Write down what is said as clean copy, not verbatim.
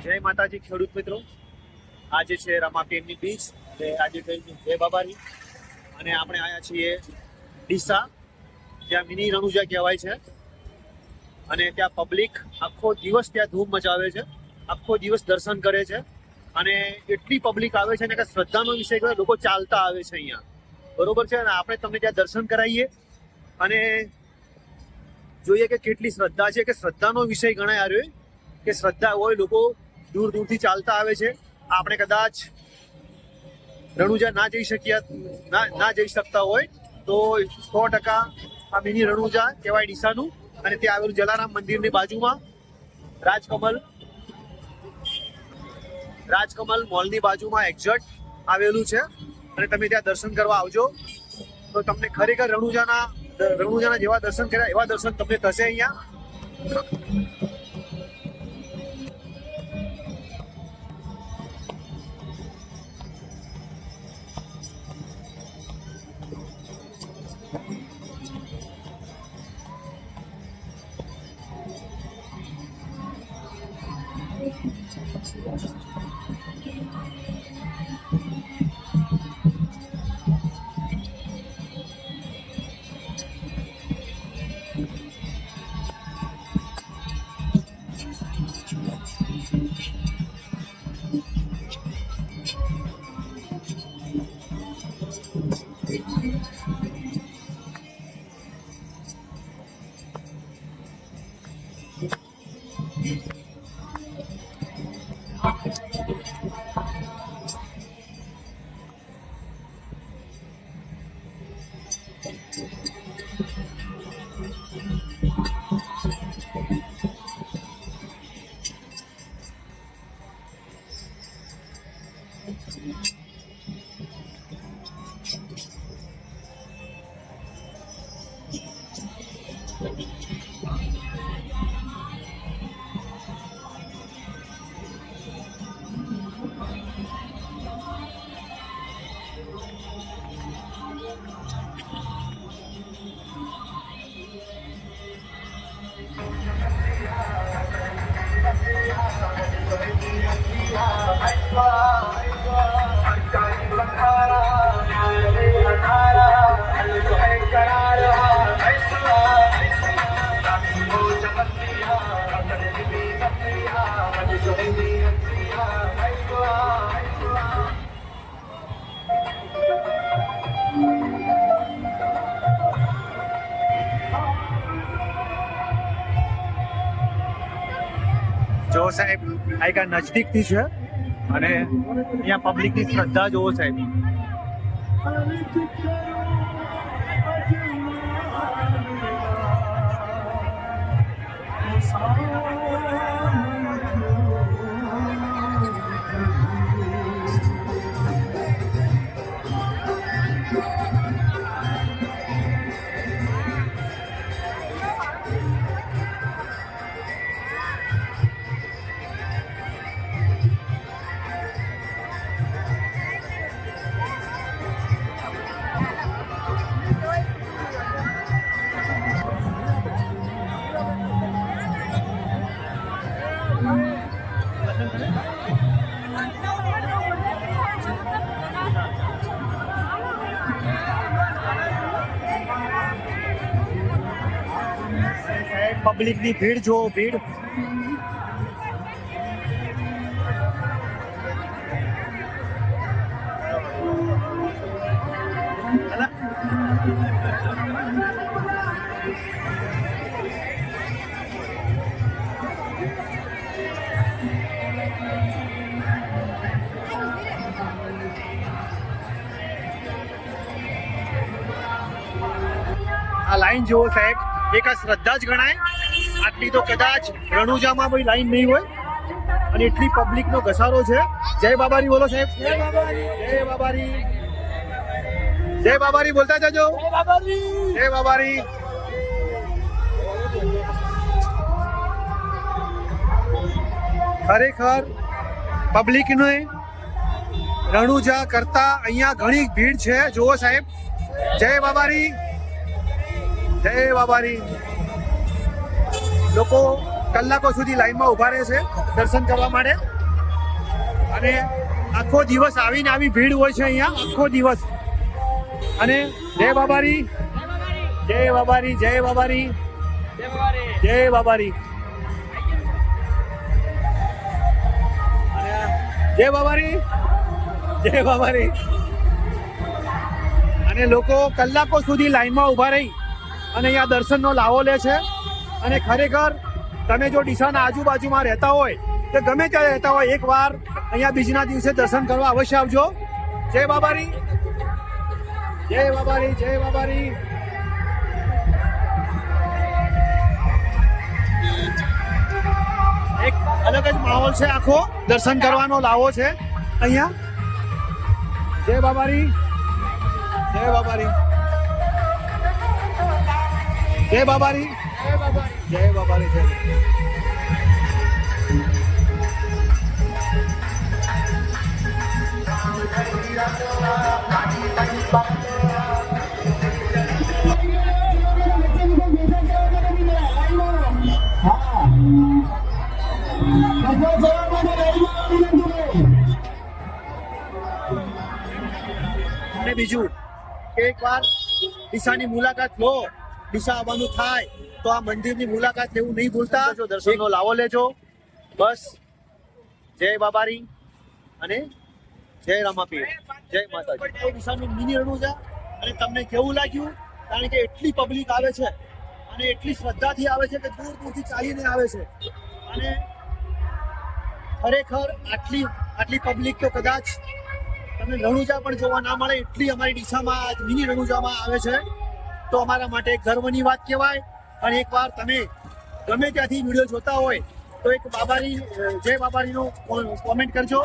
જય માતાજી ખેડૂત મિત્રો, આજે છે રમાપીરની બીચ અને આજે થઈ જય બાબારી અને આપણે આવ્યા છીએ ડીસા, જ્યાં મિની રણુજા કહેવાય છે. અને ત્યાં પબ્લિક આખો દિવસ ત્યાં ધૂમ મચાવે છે, આખો દિવસ દર્શન કરે છે અને એટલી પબ્લિક આવે છે ને કે શ્રદ્ધાનો વિષય કહેવાય. લોકો ચાલતા આવે છે અહીંયા, બરોબર છે. અને આપણે તમને ત્યાં દર્શન કરાવીએ અને જોઈએ કે કેટલી શ્રદ્ધા છે, કે શ્રદ્ધાનો વિષય ગણાય આવ્યો કે શ્રદ્ધા હોય. લોકો દૂર દૂરથી ચાલતા આવે છે. આપણે કદાચ રણુજા ના જઈ શકતા હોય તો 100% આ મિની રણુજા કહેવાય ડીસાનું. અને ત્યાં આવેલું જલારામ મંદિરની બાજુમાં રાજકમલ મોલની બાજુમાં એક્ઝેક્ટ આવેલું છે. અને તમે ત્યાં દર્શન કરવા આવજો તો તમને ખરેખર રણુજાના જેવા દર્શન કર્યા એવા દર્શન તમને થશે અહીંયા. જો સાહેબ આ એક નજદીકથી છે અને અહીંયા પબ્લિકની શ્રદ્ધા જોવો સાહેબ. પબ્લિકની ભીડ જો ભીડ. આ લાઈન જુઓ સાહેબ, એક આ શ્રદ્ધા જ ગણાય. આટલી તો કદાચ રણુજામાં કોઈ લાઈન નહીં હોય અને એટલી પબ્લિકનો ઘસારો છે. જય બાબારી બોલો સાહેબ. જય બાબારી, જય બાબારી બોલતા જજો. જય બાબારી. ખરેખર પબ્લિકને રણુજા કરતા અહીંયા ઘણી ભીડ છે. જુઓ સાહેબ. જય બાબારી, જય બાબારી. લોકો કલાકો સુધી લાઈનમાં ઊભા રહે છે દર્શન કરવા માટે. અને આખો દિવસ આવીને આવી ભીડ હોય છે અહીંયા આખો દિવસ. અને જય બાબારી, જય બાબારી, જય બાબારી, જય બાબારી, જય બાબારી, જય બાબારી. અને લોકો કલાકો સુધી લાઈનમાં ઊભા રહી અને અહીંયા દર્શનનો લાવો લે છે. અને ખરેખર તમે જો ડીસાના આજુબાજુમાં રહેતા હોય તો ગમે ત્યાં રહેતા હોય એકવાર અહીંયા બીજના દિવસે દર્શન કરવા અવશ્ય આવજો. જય બાબારી, જય બાબારી, જય બાબારી. એક અલગ જ માહોલ છે આખો દર્શન કરવાનો લાવો છે અહીંયા. જય બાબારી, જય બાબારી, જય બાબારી, જય બાબારી, જય. અને બીજું કે એકવાર ડીસાની મુલાકાત લો, ડીસા આવવાનું થાય તો આ મંદિરની મુલાકાત લેવું નહીં ભૂલતા. દર્શનનો લાવો લેજો. બસ જય બાબારી અને જય રામાપીર, જય માતાજી. ડીસાનું મિની રણુજા. અને તમને કેવું લાગ્યું? કારણ કે એટલી પબ્લિક આવે છે અને એટલી શ્રદ્ધાથી આવે છે કે દૂર દૂરથી ચાલીને આવે છે. અને ખરેખર આટલી પબ્લિક તો કદાચ તમને રણુજા પણ જોવા ના મળે એટલી અમારી ડીસામાં આજ મિની રણુજામાં આવે છે. તો અમારા માટે ગર્વની વાત કહેવાય. અને એકવાર તમે ગમે ત્યાંથી વિડીયો જોતા હોય તો એક બાબારી, જય બાબારીનો કોમેન્ટ કરજો.